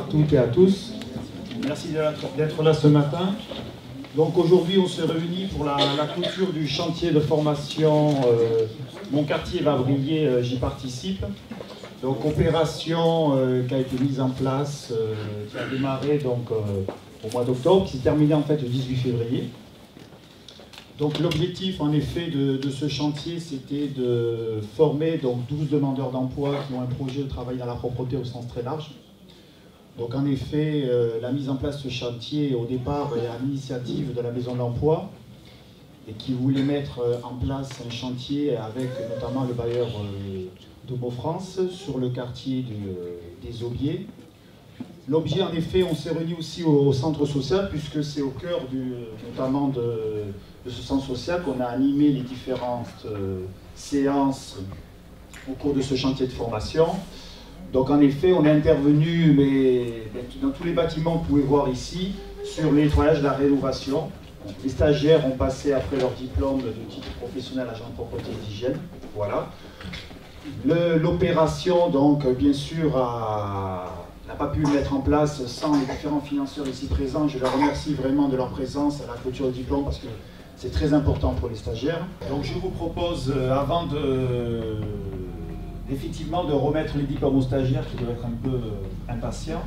toutes et à tous. Merci d'être là ce matin. Donc aujourd'hui, on s'est réunis pour la clôture du chantier de formation Mon quartier va briller, j'y participe. Donc opération qui a été mise en place, qui a démarré donc, au mois d'octobre, qui s'est terminée en fait le 18 février. Donc l'objectif en effet de ce chantier, c'était de former donc 12 demandeurs d'emploi qui ont un projet de travail dans la propreté au sens très large. Donc en effet, la mise en place de ce chantier au départ est à l'initiative de la Maison de l'Emploi et qui voulait mettre en place un chantier avec notamment le bailleur Domo France sur le quartier des Aubiers. L'objet, en effet, on s'est réunis aussi au centre social, puisque c'est au cœur notamment de ce centre social qu'on a animé les différentes séances au cours de ce chantier de formation. Donc en effet, on est intervenu dans tous les bâtiments que vous pouvez voir ici, sur le nettoyage, la rénovation. Les stagiaires ont passé après leur diplôme de titre professionnel agent de propreté et d'hygiène. Voilà. L'opération, donc, bien sûr, n'a pas pu mettre en place sans les différents financeurs ici présents. Je leur remercie vraiment de leur présence à la clôture du diplôme parce que c'est très important pour les stagiaires. Donc je vous propose, avant effectivement de remettre les diplômes aux stagiaires qui doivent être un peu impatients,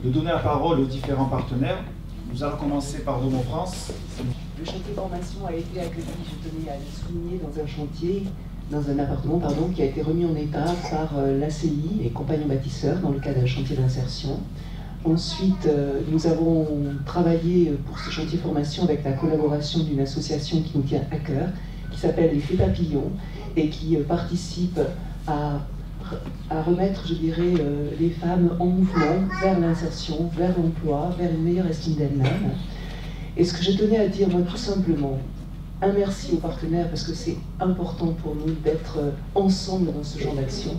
de donner la parole aux différents partenaires. Nous allons commencer par Domo France. Le chantier formation a été accueilli, je tenais à le souligner, dans un appartement qui a été remis en état par l'ACI et Compagnons Bâtisseurs dans le cadre d'un chantier d'insertion. Ensuite, nous avons travaillé pour ce chantier formation avec la collaboration d'une association qui nous tient à cœur, qui s'appelle les Fées Papillons et qui participe à remettre, je dirais, les femmes en mouvement vers l'insertion, vers l'emploi, vers une meilleure estime d'elles-mêmes. Et ce que je tenais à dire, moi, tout simplement, un merci aux partenaires parce que c'est important pour nous d'être ensemble dans ce genre d'action.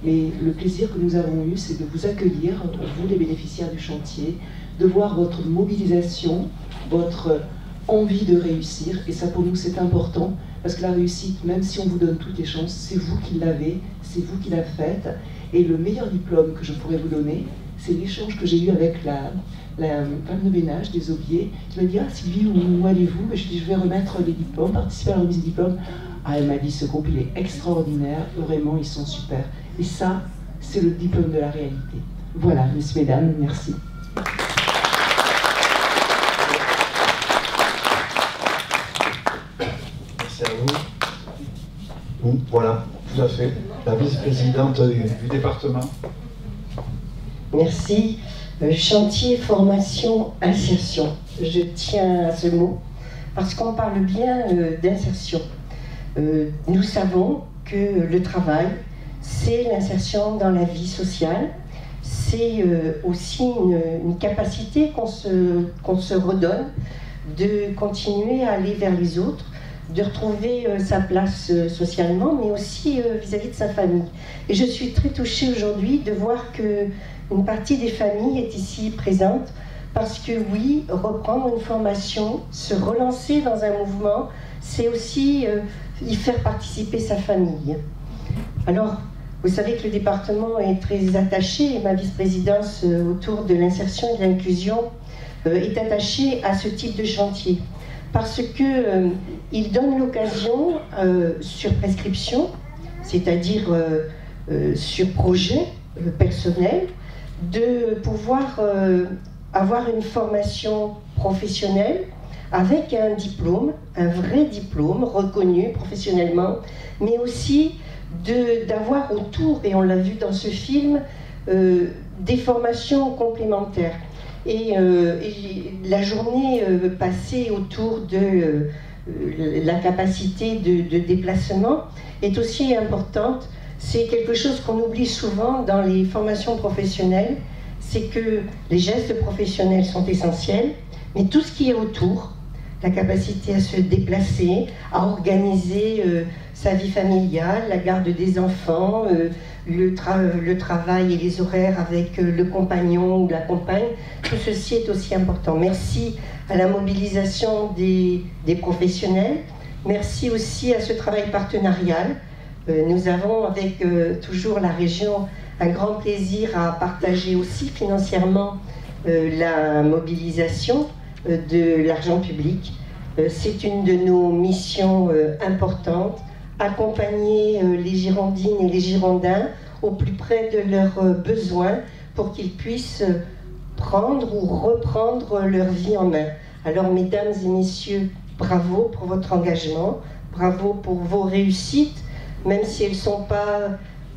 Et le plaisir que nous avons eu, c'est de vous accueillir, vous les bénéficiaires du chantier, de voir votre mobilisation, votre envie de réussir. Et ça pour nous c'est important parce que la réussite, même si on vous donne toutes les chances, c'est vous qui l'avez, c'est vous qui la faites. Et le meilleur diplôme que je pourrais vous donner, c'est l'échange que j'ai eu avec la femme de ménage des Aubiers, qui m'a dit « Ah Sylvie, où allez-vous ?» Je lui ai dit « Je vais remettre les diplômes, participer à la remise des diplômes. » Ah, elle m'a dit « Ce groupe, il est extraordinaire, vraiment, ils sont super. » Et ça, c'est le diplôme de la réalité. Voilà, messieurs, mesdames, merci. Merci à vous. Voilà, tout à fait. La vice-présidente du département. Merci. Chantier, formation, insertion. Je tiens à ce mot parce qu'on parle bien d'insertion. Nous savons que le travail, c'est l'insertion dans la vie sociale. C'est aussi une capacité qu'on se redonne de continuer à aller vers les autres, de retrouver sa place socialement, mais aussi vis-à-vis de sa famille. Et je suis très touchée aujourd'hui de voir que une partie des familles est ici présente parce que oui, reprendre une formation, se relancer dans un mouvement, c'est aussi y faire participer sa famille. Alors, vous savez que le département est très attaché, et ma vice-présidence autour de l'insertion et de l'inclusion est attachée à ce type de chantier parce que il donne l'occasion sur prescription, c'est-à-dire sur projet personnel, de pouvoir avoir une formation professionnelle avec un diplôme, un vrai diplôme reconnu professionnellement, mais aussi d'avoir autour, et on l'a vu dans ce film, des formations complémentaires. Et la journée passée autour de la capacité de déplacement est aussi importante. C'est quelque chose qu'on oublie souvent dans les formations professionnelles, c'est que les gestes professionnels sont essentiels, mais tout ce qui est autour, la capacité à se déplacer, à organiser sa vie familiale, la garde des enfants, le travail et les horaires avec le compagnon ou la compagne, tout ceci est aussi important. Merci à la mobilisation des professionnels, merci aussi à ce travail partenarial Nous avons avec toujours la région un grand plaisir à partager aussi financièrement la mobilisation de l'argent public. C'est une de nos missions importantes, accompagner les Girondines et les Girondins au plus près de leurs besoins pour qu'ils puissent prendre ou reprendre leur vie en main. Alors mesdames et messieurs, bravo pour votre engagement, bravo pour vos réussites, même si elles ne sont pas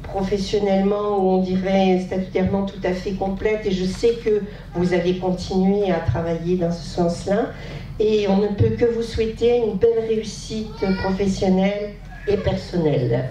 professionnellement ou on dirait statutairement tout à fait complètes, et je sais que vous allez continuer à travailler dans ce sens-là, et on ne peut que vous souhaiter une belle réussite professionnelle et personnelle.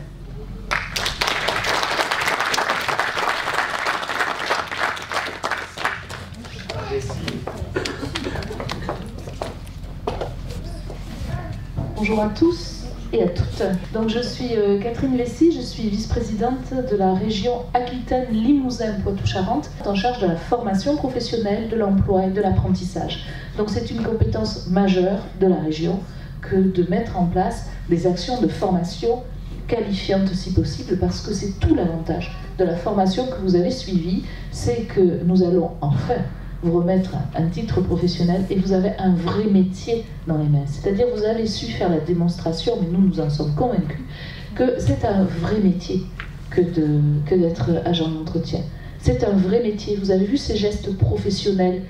Bonjour à tous et à toutes. Donc je suis Catherine Lessy, je suis vice-présidente de la région Aquitaine-Limousin-Poitou-Charentes, en charge de la formation professionnelle, de l'emploi et de l'apprentissage. Donc c'est une compétence majeure de la région que de mettre en place des actions de formation qualifiantes si possible, parce que c'est tout l'avantage de la formation que vous avez suivie, c'est que nous allons enfin vous remettre un titre professionnel et vous avez un vrai métier dans les mains. C'est-à-dire vous avez su faire la démonstration, mais nous en sommes convaincus, que c'est un vrai métier que d'être agent d'entretien. C'est un vrai métier. Vous avez vu ces gestes professionnels.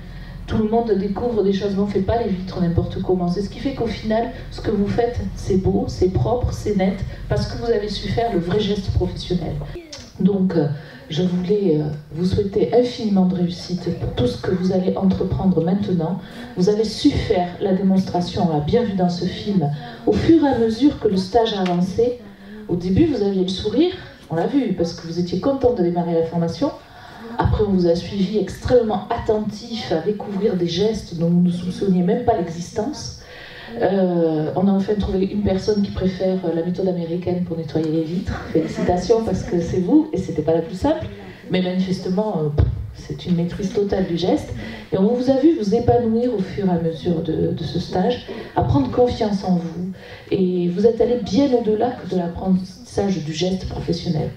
Tout le monde découvre des choses, mais on ne fait pas les vitres n'importe comment. C'est ce qui fait qu'au final, ce que vous faites, c'est beau, c'est propre, c'est net, parce que vous avez su faire le vrai geste professionnel. Donc, je voulais vous souhaiter infiniment de réussite pour tout ce que vous allez entreprendre maintenant. Vous avez su faire la démonstration, on l'a bien vu dans ce film, au fur et à mesure que le stage avançait. Au début, vous aviez le sourire, on l'a vu, parce que vous étiez content de démarrer la formation. Après, on vous a suivi extrêmement attentif à découvrir des gestes dont vous ne soupçonniez même pas l'existence. On a enfin trouvé une personne qui préfère la méthode américaine pour nettoyer les vitres. Félicitations, parce que c'est vous, et c'était pas la plus simple. Mais manifestement, c'est une maîtrise totale du geste. Et on vous a vu vous épanouir au fur et à mesure de ce stage, à prendre confiance en vous. Et vous êtes allé bien au-delà que de l'apprentissage du geste professionnel.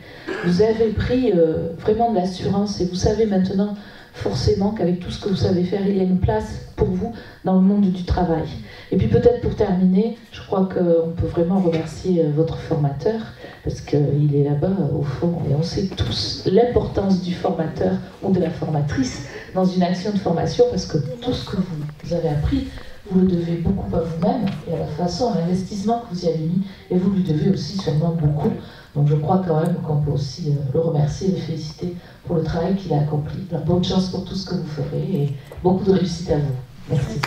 Vous avez pris vraiment de l'assurance, et vous savez maintenant forcément qu'avec tout ce que vous savez faire, il y a une place pour vous dans le monde du travail. Et puis peut-être pour terminer, je crois qu'on peut vraiment remercier votre formateur, parce qu'il est là-bas au fond, et on sait tous l'importance du formateur ou de la formatrice dans une action de formation, parce que tout ce que vous avez appris, vous le devez beaucoup à vous-même et à la façon, à l'investissement que vous y avez mis, et vous lui devez aussi sûrement beaucoup. Donc je crois quand même qu'on peut aussi le remercier et le féliciter pour le travail qu'il a accompli. Alors, bonne chance pour tout ce que vous ferez et beaucoup de réussite à vous. Merci.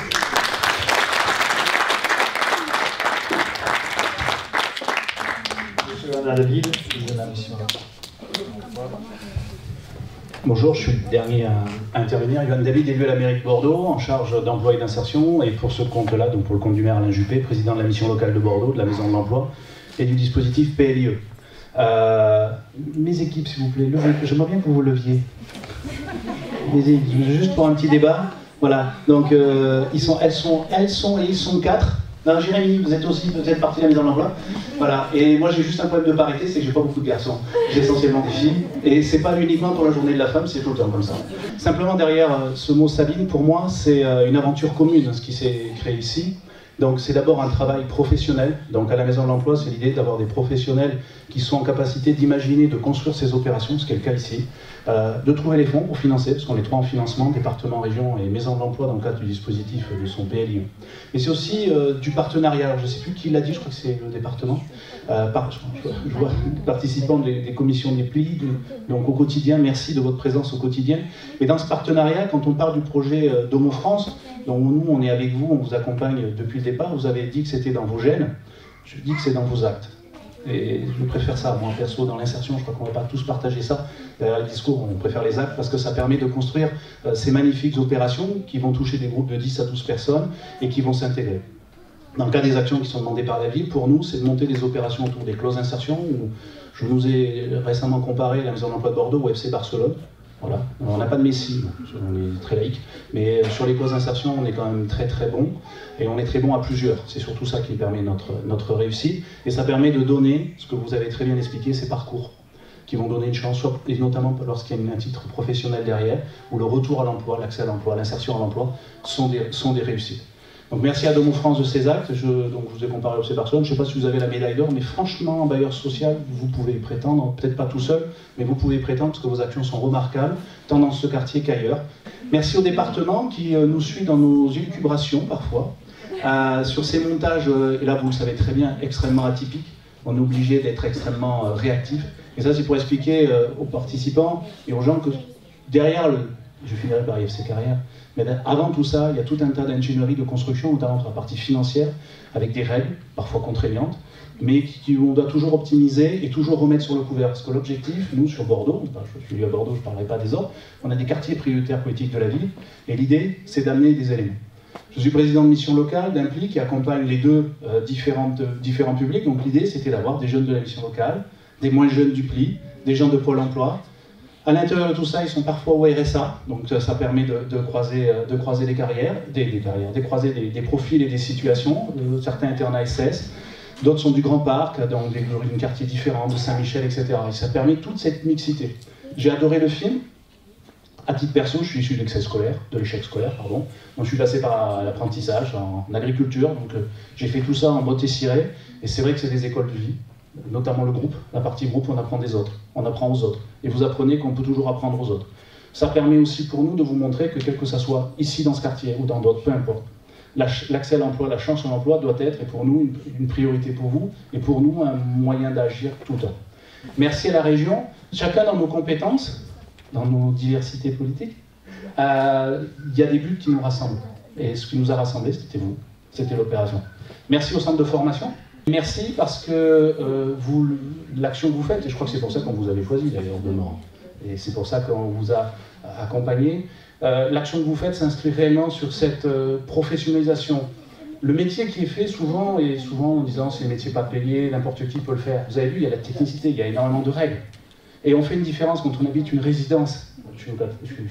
David, bonjour, je suis le dernier à intervenir. Yohann David, élu à la mairie de Bordeaux, en charge d'emploi et d'insertion, et pour ce compte-là, donc pour le compte du maire Alain Juppé, président de la mission locale de Bordeaux, de la maison de l'emploi et du dispositif PLIE. Mes équipes, s'il vous plaît, j'aimerais bien que vous vous leviez. Juste pour un petit débat. Voilà, donc elles sont et ils sont 4. Non, Jérémy, vous êtes aussi peut-être partie de la maison de l'emploi. Voilà, et moi j'ai juste un problème de parité, c'est que j'ai pas beaucoup de garçons. J'ai essentiellement des filles. Et c'est pas uniquement pour la journée de la femme, c'est tout le temps comme ça. Simplement derrière ce mot Sabine, pour moi, c'est une aventure commune, ce qui s'est créé ici. Donc c'est d'abord un travail professionnel. Donc à la Maison de l'Emploi, c'est l'idée d'avoir des professionnels qui sont en capacité d'imaginer, de construire ces opérations, ce qui est le cas ici, de trouver les fonds pour financer, parce qu'on est 3 en financement, département, région et Maison de l'Emploi dans le cadre du dispositif de son PLIE. Mais c'est aussi du partenariat. Alors, je ne sais plus qui l'a dit, je crois que c'est le département. Je vois les participants des commissions des plis, donc au quotidien, merci de votre présence au quotidien. Et dans ce partenariat, quand on parle du projet Domo France, donc nous on est avec vous, on vous accompagne depuis le départ, vous avez dit que c'était dans vos gènes, je dis que c'est dans vos actes. Et je préfère ça, moi perso, dans l'insertion, je crois qu'on ne va pas tous partager ça. Derrière le discours, on préfère les actes parce que ça permet de construire ces magnifiques opérations qui vont toucher des groupes de 10 à 12 personnes et qui vont s'intégrer. Dans le cas des actions qui sont demandées par la ville, pour nous, c'est de monter des opérations autour des clauses d'insertion. Où je nous ai récemment comparé la Maison de l'Emploi de Bordeaux au FC Barcelone. Voilà. On n'a pas de messie, on est très laïque, mais sur les causes d'insertion, on est quand même très très bon, et on est très bon à plusieurs. C'est surtout ça qui permet notre réussite, et ça permet de donner, ce que vous avez très bien expliqué, ces parcours qui vont donner une chance, et notamment lorsqu'il y a un titre professionnel derrière, où le retour à l'emploi, l'accès à l'emploi, l'insertion à l'emploi sont des réussites. Donc merci à Domo France de ces actes. Donc je vous ai comparé aux ces personnes. Je ne sais pas si vous avez la médaille d'or, mais franchement, en bailleur social, vous pouvez y prétendre, peut-être pas tout seul, mais vous pouvez y prétendre parce que vos actions sont remarquables, tant dans ce quartier qu'ailleurs. Merci au département qui nous suit dans nos élucubrations parfois, sur ces montages, et là vous le savez très bien, extrêmement atypiques. On est obligé d'être extrêmement réactif. Et ça, c'est pour expliquer aux participants et aux gens que derrière je finirai par IFC Carrière, mais avant tout ça, il y a tout un tas d'ingénierie de construction, notamment sur la partie financière, avec des règles, parfois contraignantes, mais on doit toujours optimiser et toujours remettre sur le couvert. Parce que l'objectif, nous, sur Bordeaux, je suis venu à Bordeaux, je ne parlerai pas des autres, on a des quartiers prioritaires politiques de la ville, et l'idée, c'est d'amener des éléments. Je suis président de mission locale, d'Impli, qui accompagne les deux différents publics. Donc l'idée, c'était d'avoir des jeunes de la mission locale, des moins jeunes du PLI, des gens de Pôle emploi. À l'intérieur de tout ça, ils sont parfois au RSA, donc ça permet de croiser des carrières, de croiser des profils et des situations. Certains étaient en ASS, d'autres sont du Grand Parc, dans des quartiers différents, de Saint-Michel, etc. Et ça permet toute cette mixité. J'ai adoré le film. À titre perso, je suis issu de l'échec scolaire, donc je suis passé par l'apprentissage en agriculture, donc j'ai fait tout ça en botte et ciré, et c'est vrai que c'est des écoles de vie, notamment le groupe, la partie groupe, on apprend des autres, on apprend aux autres, et vous apprenez qu'on peut toujours apprendre aux autres. Ça permet aussi pour nous de vous montrer que quel que ça soit ici dans ce quartier ou dans d'autres, peu importe, l'accès à l'emploi, la chance à l'emploi doit être, et pour nous, une priorité pour vous, et pour nous, un moyen d'agir tout le temps. Merci à la région, chacun dans nos compétences, dans nos diversités politiques, il y a des buts qui nous rassemblent. Et ce qui nous a rassemblés, c'était vous, c'était l'opération. Merci au centre de formation. Merci parce que l'action que vous faites, et je crois que c'est pour ça qu'on vous avait choisi d'ailleurs demain, et c'est pour ça qu'on vous a accompagné, l'action que vous faites s'inscrit réellement sur cette professionnalisation. Le métier qui est fait souvent, et souvent en disant c'est un métier pas payé, n'importe qui peut le faire. Vous avez vu, il y a la technicité, il y a énormément de règles. Et on fait une différence quand on habite une résidence, je suis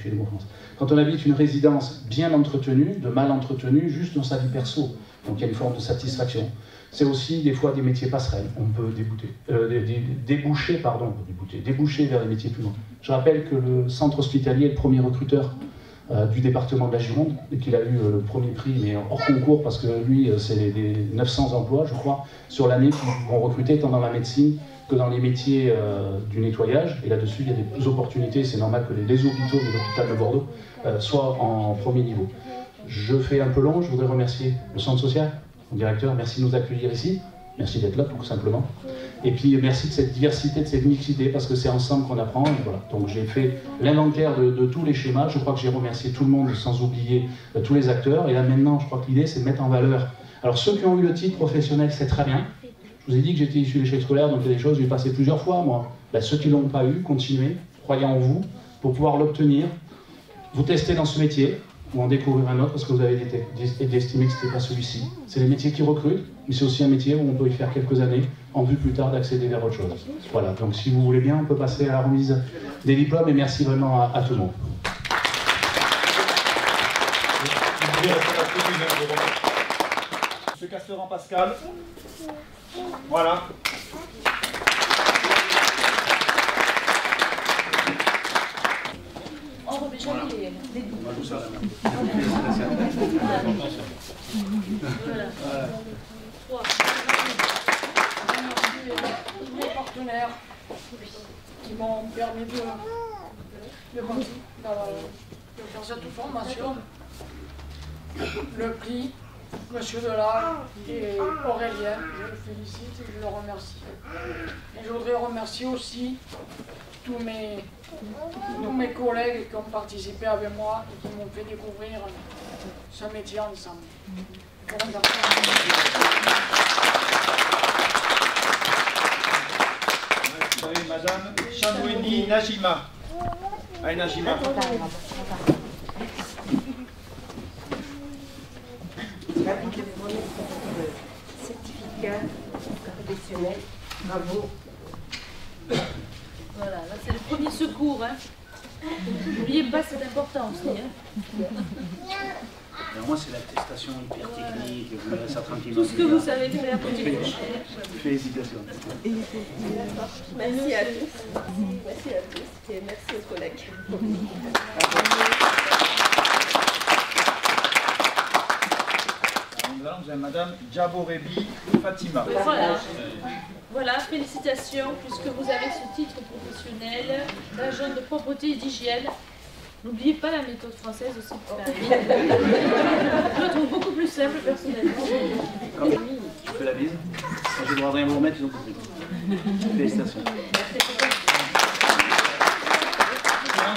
chez Domo France, quand on habite une résidence bien entretenue, de mal entretenue, juste dans sa vie perso. Donc il y a une forme de satisfaction. C'est aussi des fois des métiers passerelles. On peut déboucher vers des métiers plus longs. Je rappelle que le centre hospitalier est le premier recruteur du département de la Gironde, et qu'il a eu le premier prix, mais hors concours, parce que lui, c'est des 900 emplois, je crois, sur l'année qui vont recruter, tant dans la médecine que dans les métiers du nettoyage. Et là-dessus, il y a des opportunités. C'est normal que les hôpitaux de l'hôpital de Bordeaux soient en premier niveau. Je fais un peu long. Je voudrais remercier le centre social, le directeur. Merci de nous accueillir ici. Merci d'être là, tout simplement. Et puis, merci de cette diversité, de cette mixité, parce que c'est ensemble qu'on apprend. Et voilà. Donc, j'ai fait l'inventaire de tous les schémas. Je crois que j'ai remercié tout le monde, sans oublier tous les acteurs. Et là, maintenant, je crois que l'idée, c'est de mettre en valeur. Alors, ceux qui ont eu le titre professionnel, c'est très bien. Je vous ai dit que j'étais issu de l'échec scolaire, donc il y a des choses, j'ai passé plusieurs fois, moi. Ben, ceux qui ne l'ont pas eu, continuez, croyez en vous, pour pouvoir l'obtenir. Vous testez dans ce métier, ou en découvrir un autre, parce que vous avez estimé que ce n'était pas celui-ci. C'est les métiers qui recrutent, mais c'est aussi un métier où on peut y faire quelques années, en vue plus tard d'accéder vers autre chose. Voilà, donc si vous voulez bien, on peut passer à la remise des diplômes, et merci vraiment à tout le monde. Monsieur Casseran Pascal. Voilà. On remet jamais les doubles. Voilà. 3. Tous mes partenaires qui m'ont permis de faire cette formation. Le prix, Monsieur Delage et Aurélien, je le félicite et je le remercie. Et je voudrais remercier aussi tous mes collègues qui ont participé avec moi et qui m'ont fait découvrir ce métier ensemble. Vous avez Madame Chanoueni Najima. Allez, Najima. Ravi de fournir ce certificat professionnel. Bravo. Voilà, là c'est le premier secours. Hein. N'oubliez pas, c'est important aussi. Hein. Alors moi, c'est l'attestation hyper technique, vous verrez ça tranquillement. Tout ce que vous savez faire. Félicitations. Merci à tous. Merci à tous et merci aux collègues. Nous avons Madame Djaborebi Fatima. Voilà, félicitations puisque vous avez ce titre professionnel d'agent de propreté et d'hygiène. N'oubliez pas la méthode française aussi pour faire. Je la trouve beaucoup plus simple personnellement. Je fais la bise. Quand j'ai le droit de rien vous remettre, ils ont compris. Félicitations.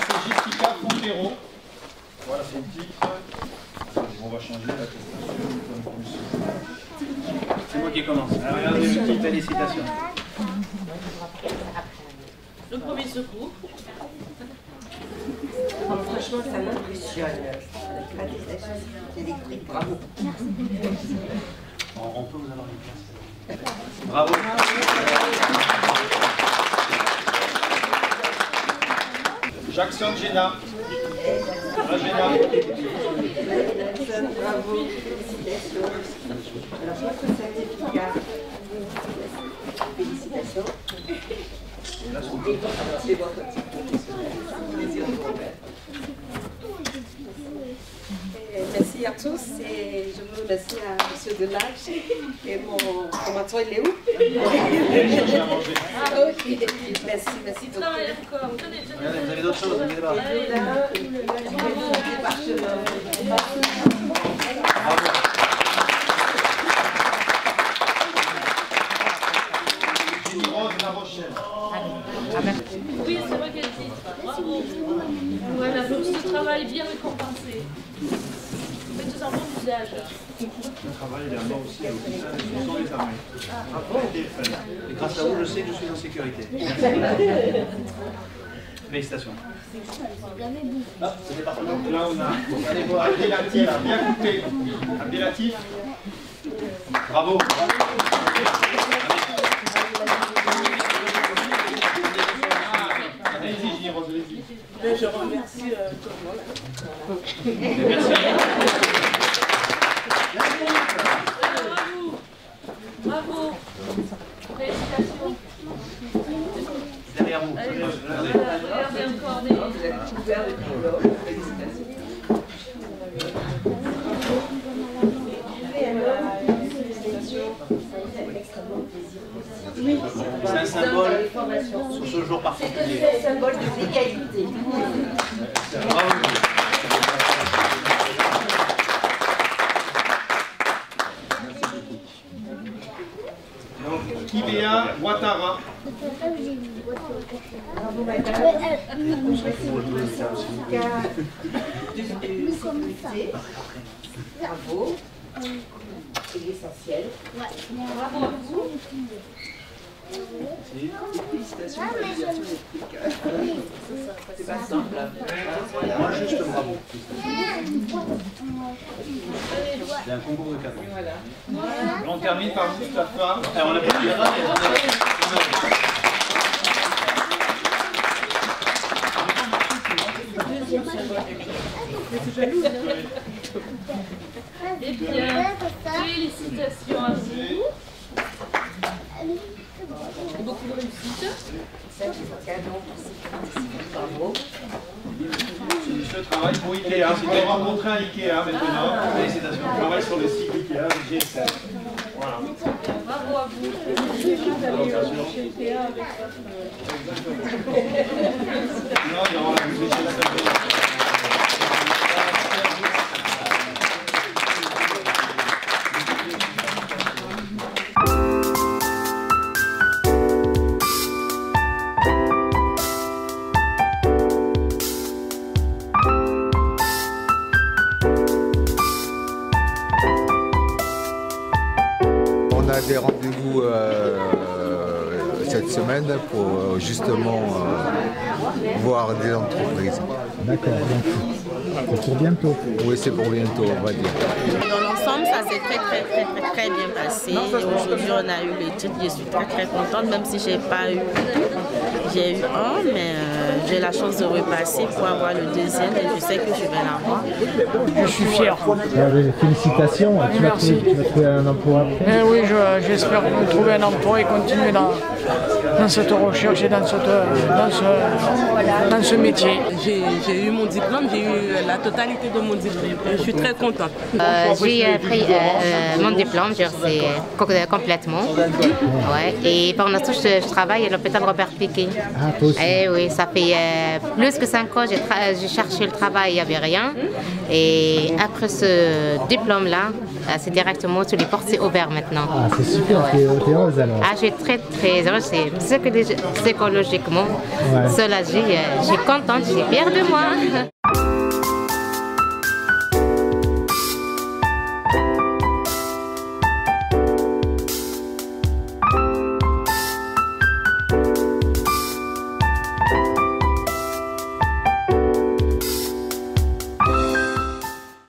C'est Jessica Fontero. Voilà, c'est le titre. On va changer la C'est moi qui commence. Alors, regardez le titre, félicitations. Le premier secours. Franchement, ça m'impressionne. Électrique, bravo. On peut vous avoir une place. Bravo. Jackson Jenna. Jenna. Bravo, félicitations. Alors, votre certificat. Félicitations. C'est votre plaisir de vous remettre. Merci à tous et je vous remercie à M. Delage et mon formateur, il est où? Ah ok, merci, merci. Il travaille encore. Tenez, tenez. Regardez, vous avez d'autres choses, n'oubliez pas. Oui, c'est moi qui ai le titre. Bravo. Voilà, donc ce travail bien récompensé. Faites-en bon usage. Le travail est là-bas aussi, ce sont les armées. Et grâce à vous, je sais que je suis en sécurité. Félicitations. Ah, c'était parti. Donc là, on a Abdelatif, bien coupé. Abdelatif. Bravo. Allez-y, Ginny-Rose, allez-y. Je remercie tout le monde. Merci. Bravo. Félicitations. Derrière vous. Allez, Regardez. regardez encore des... Vous êtes couvert de diplômes. Félicitations. C'est un symbole sur ce jour particulier. C'est un symbole de l'égalité. Bravo. Donc, Kibea Ouattara. Bravo, madame. Voici votre certificat de sécurité. Bravo. C'est l'essentiel. Bravo à vous. Félicitations pour la médiation électrique. C'est pas simple. Moi, juste bravo. C'est un concours de cadeaux. Voilà. On termine par Moustapha. Alors, on a pas dit, Eh bien, félicitations à vous. Et beaucoup de réussite. Bravo. Je travaille pour Ikea. On va rencontrer un Ikea maintenant. Félicitations. Je travaille sur le site Ikea avec GSM. Voilà. Bravo à vous. Non, il y aura la musique chez la table. On a des rendez-vous cette semaine pour justement voir des entreprises. D'accord. C'est pour bientôt. Oui, c'est pour bientôt, on va dire. Dans l'ensemble, ça s'est très bien passé. Aujourd'hui, on a eu le titre. Je suis très contente, même si j'ai pas eu. J'ai eu un, mais j'ai la chance de repasser pour avoir le deuxième et je sais que je vais l'avoir. Je suis fier. Félicitations, tu vas trouver un emploi après. Oui, j'espère trouver un emploi et continuer dans cette recherche et dans ce métier. J'ai eu mon diplôme, j'ai eu la totalité de mon diplôme. Je suis très contente. J'ai pris mon diplôme, j'ai reçu complètement. Ouais. Et pour l'instant, je travaille à l'hôpital Robert Piquet. Ah, toi aussi. Et oui, ça fait plus que 5 ans, j'ai cherché le travail, il n'y avait rien. Et après ce diplôme-là, c'est directement sur les portes, c'est ouvert maintenant. Ah, c'est super, t'es heureuse alors. Ah, je suis très heureuse, psychologiquement soulagée, je suis contente, je suis fière de moi.